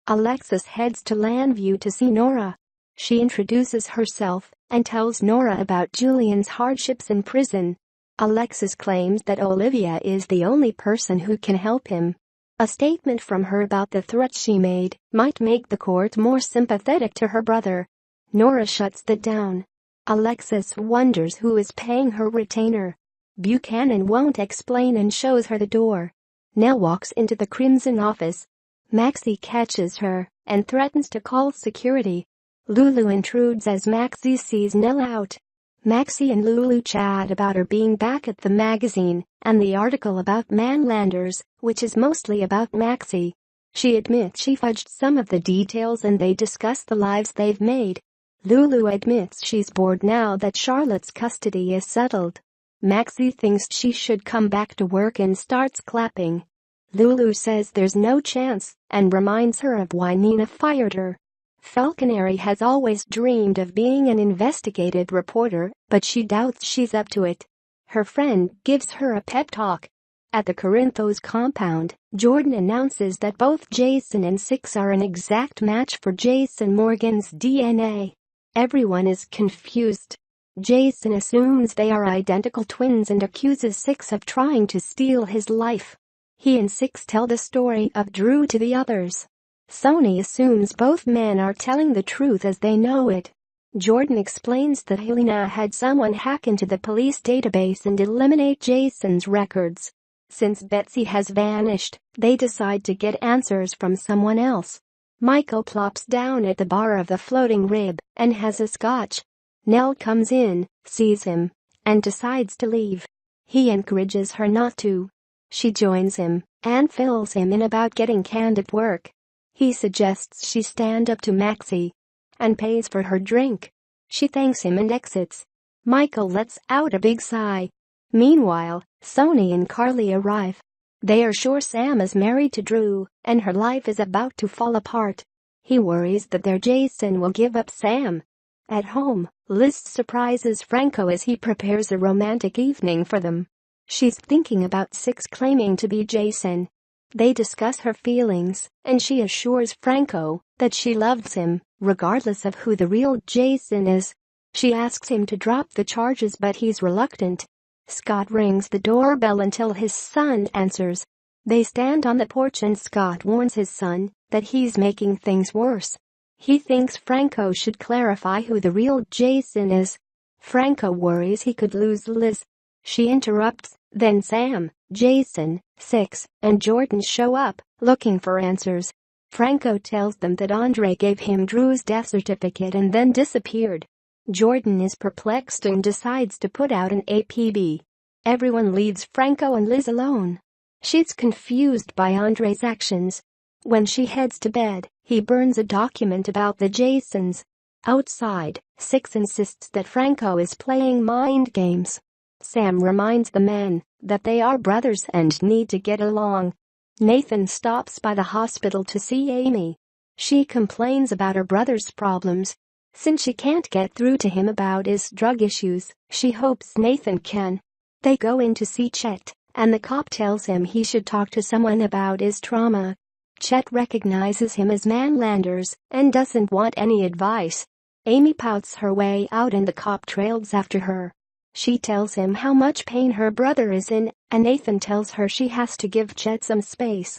Alexis heads to Llanview to see Nora. She introduces herself and tells Nora about Julian's hardships in prison. Alexis claims that Olivia is the only person who can help him. A statement from her about the threat she made might make the court more sympathetic to her brother. Nora shuts that down. Alexis wonders who is paying her retainer. Buchanan won't explain and shows her the door. Nell walks into the Crimson office. Maxie catches her and threatens to call security. Lulu intrudes as Maxie sees Nell out. Maxie and Lulu chat about her being back at the magazine and the article about Manlanders, which is mostly about Maxie. She admits she fudged some of the details and they discuss the lives they've made. Lulu admits she's bored now that Charlotte's custody is settled. Maxie thinks she should come back to work and starts clapping. Lulu says there's no chance and reminds her of why Nina fired her. Falconeri has always dreamed of being an investigative reporter, but she doubts she's up to it. Her friend gives her a pep talk. At the Corinthos compound, Jordan announces that both Jason and Six are an exact match for Jason Morgan's DNA. Everyone is confused. Jason assumes they are identical twins and accuses Six of trying to steal his life. He and Six tell the story of Drew to the others. Sony assumes both men are telling the truth as they know it. Jordan explains that Helena had someone hack into the police database and eliminate Jason's records. Since Betsy has vanished, they decide to get answers from someone else. Michael plops down at the bar of the Floating Rib and has a scotch. Nell comes in, sees him, and decides to leave. He encourages her not to. She joins him and fills him in about getting canned at work. He suggests she stand up to Maxie and pays for her drink. She thanks him and exits. Michael lets out a big sigh. Meanwhile, Sony and Carly arrive. They are sure Sam is married to Drew and her life is about to fall apart. He worries that their Jason will give up Sam. At home, Liz surprises Franco as he prepares a romantic evening for them. She's thinking about Six claiming to be Jason. They discuss her feelings, and she assures Franco that she loves him, regardless of who the real Jason is. She asks him to drop the charges but he's reluctant. Scott rings the doorbell until his son answers. They stand on the porch and Scott warns his son that he's making things worse. He thinks Franco should clarify who the real Jason is. Franco worries he could lose Liz. She interrupts, then Sam, Jason, Six, and Jordan show up, looking for answers. Franco tells them that Andre gave him Drew's death certificate and then disappeared. Jordan is perplexed and decides to put out an APB. Everyone leaves Franco and Liz alone. She's confused by Andre's actions. When she heads to bed, he burns a document about the Jasons. Outside, Six insists that Franco is playing mind games. Sam reminds the men that they are brothers and need to get along. Nathan stops by the hospital to see Amy. She complains about her brother's problems. Since she can't get through to him about his drug issues, she hopes Nathan can. They go in to see Chet, and the cop tells him he should talk to someone about his trauma. Chet recognizes him as Manlanders and doesn't want any advice. Amy pouts her way out and the cop trails after her. She tells him how much pain her brother is in, and Nathan tells her she has to give Chet some space.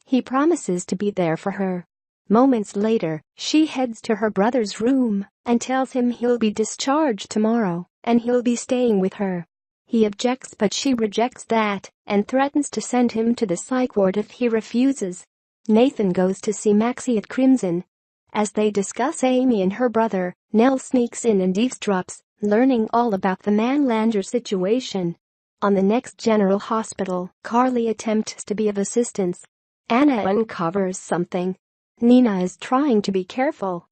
He promises to be there for her. Moments later, she heads to her brother's room and tells him he'll be discharged tomorrow and he'll be staying with her. He objects but she rejects that and threatens to send him to the psych ward if he refuses. Nathan goes to see Maxie at Crimson. As they discuss Amy and her brother, Nell sneaks in and eavesdrops, learning all about the Manlander situation. On the next General Hospital, Carly attempts to be of assistance. Anna uncovers something. Nina is trying to be careful